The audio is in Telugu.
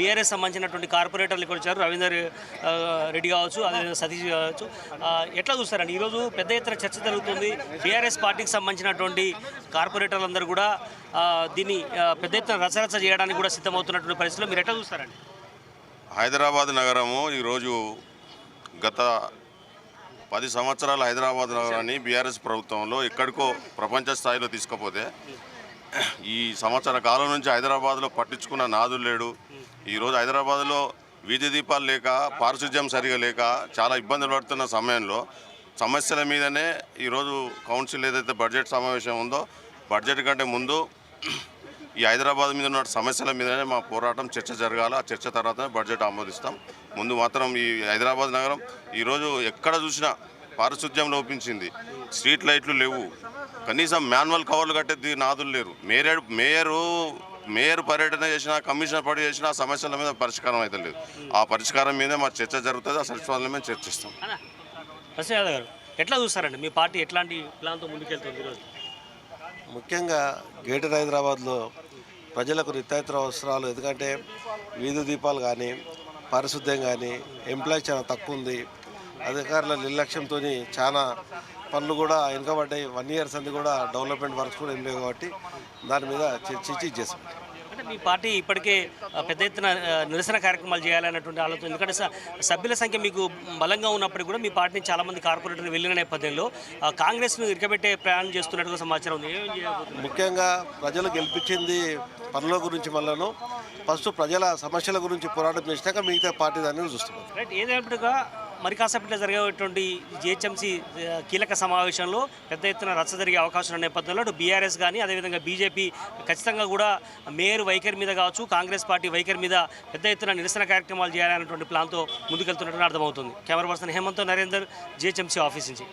బీఆర్ఎస్ సంబంధించినటువంటి కార్పొరేటర్లు ఇక్కడ వచ్చారు. రవీందర్ రెడ్డి కావచ్చు, అదేవిధంగా సతీష్ కావచ్చు. ఎట్లా చూస్తారండి? ఈరోజు పెద్ద ఎత్తున చర్చ జరుగుతుంది. బీఆర్ఎస్ పార్టీకి సంబంధించినటువంటి కార్పొరేటర్లందరూ కూడా దీన్ని పెద్ద ఎత్తున రచరచ చేయడానికి కూడా సిద్ధమవుతున్నటువంటి పరిస్థితుల్లో మీరు ఎట్లా చూస్తారండి? హైదరాబాద్ నగరము ఈరోజు గత 10 సంవత్సరాల హైదరాబాద్ నగరాన్ని బీఆర్ఎస్ ప్రభుత్వంలో ఎక్కడికో ప్రపంచ స్థాయిలో తీసుకుపోతే ఈ సంవత్సర కాలం నుంచి హైదరాబాద్లో పట్టించుకున్న నాదులు లేడు. ఈరోజు హైదరాబాద్లో వీధి దీపాలు లేక, పారిశుధ్యం సరిగా లేక చాలా ఇబ్బందులు పడుతున్న సమయంలో సమస్యల మీదనే ఈరోజు కౌన్సిల్ ఏదైతే బడ్జెట్ సమావేశం ఉందో, బడ్జెట్ కంటే ముందు ఈ హైదరాబాద్ మీద ఉన్న సమస్యల మీదనే మా పోరాటం చర్చ జరగాలి. ఆ చర్చ తర్వాత బడ్జెట్ ఆమోదిస్తాం. ముందు మాత్రం ఈ హైదరాబాద్ నగరం ఈరోజు ఎక్కడ చూసినా పారిశుధ్యం లోపించింది. స్ట్రీట్ లైట్లు లేవు, కనీసం మాన్యువల్ కవర్లు కట్టే నాదులు లేరు. మేయర్ పర్యటన చేసినా, కమిషనర్ పడి చేసినా ఆ సమస్యల మీద పరిష్కారం అయితే లేదు. ఆ పరిష్కారం మీదే మా చర్చ జరుగుతుంది. ఆ సచివాలయం మీద చర్చిస్తాం. గారు ఎట్లా చూస్తారండి? మీ పార్టీ ఎట్లాంటి ప్లాన్తో ముందుకెళ్తుంది ఈరోజు? ముఖ్యంగా గ్రేటర్ హైదరాబాద్లో ప్రజలకు నిత్యావసర అవసరాలు, ఎందుకంటే వీధి దీపాలు కానీ, పారిశుద్ధ్యం కానీ, ఎంప్లాయ్ చాలా తక్కువ ఉంది. అధికారుల నిర్లక్ష్యంతో చాలా పనులు కూడా వెనుకబడ్డాయి. 1 year సంది కూడా డెవలప్మెంట్ వర్క్స్ కూడా ఏం లేవు. కాబట్టి దాని మీద చర్చించి చేసాం. అంటే మీ పార్టీ ఇప్పటికే పెద్ద ఎత్తున నిరసన కార్యక్రమాలు చేయాలన్నటువంటి ఆలోచన, ఎందుకంటే సభ్యుల సంఖ్య మీకు బలంగా ఉన్నప్పటికీ కూడా మీ పార్టీని చాలామంది కార్పొరేటర్లు వెళ్ళిన నేపథ్యంలో కాంగ్రెస్ను ఇరకబెట్టే ప్రయాణం చేస్తున్నట్టుగా సమాచారం ఉంది. ఏమేం చేయబోతున్నారు? ముఖ్యంగా ప్రజలు గెలిపించింది పనుల గురించి, మళ్ళీ ఫస్ట్ ప్రజల సమస్యల గురించి పోరాటం చేసినాక మిగతా పార్టీ దాన్ని చూస్తున్నారు. రైట్. ఏదైనట్టుగా మరి కాసేపట్లో జరిగేటువంటి జిహెచ్ఎంసీ కీలక సమావేశంలో పెద్ద ఎత్తున రచ్చ జరిగే అవకాశం ఉన్న నేపథ్యంలో బీఆర్ఎస్ కానీ, అదేవిధంగా బీజేపీ ఖచ్చితంగా కూడా మేయర్ వైఖరి మీద కావచ్చు, కాంగ్రెస్ పార్టీ వైఖరి మీద పెద్ద ఎత్తున నిరసన కార్యక్రమాలు చేయాలన్నటువంటి ప్లాన్తో ముందుకెళ్తున్నట్టు అర్థమవుతుంది. Camera person Hemanth, Narender, GHMC office నుంచి.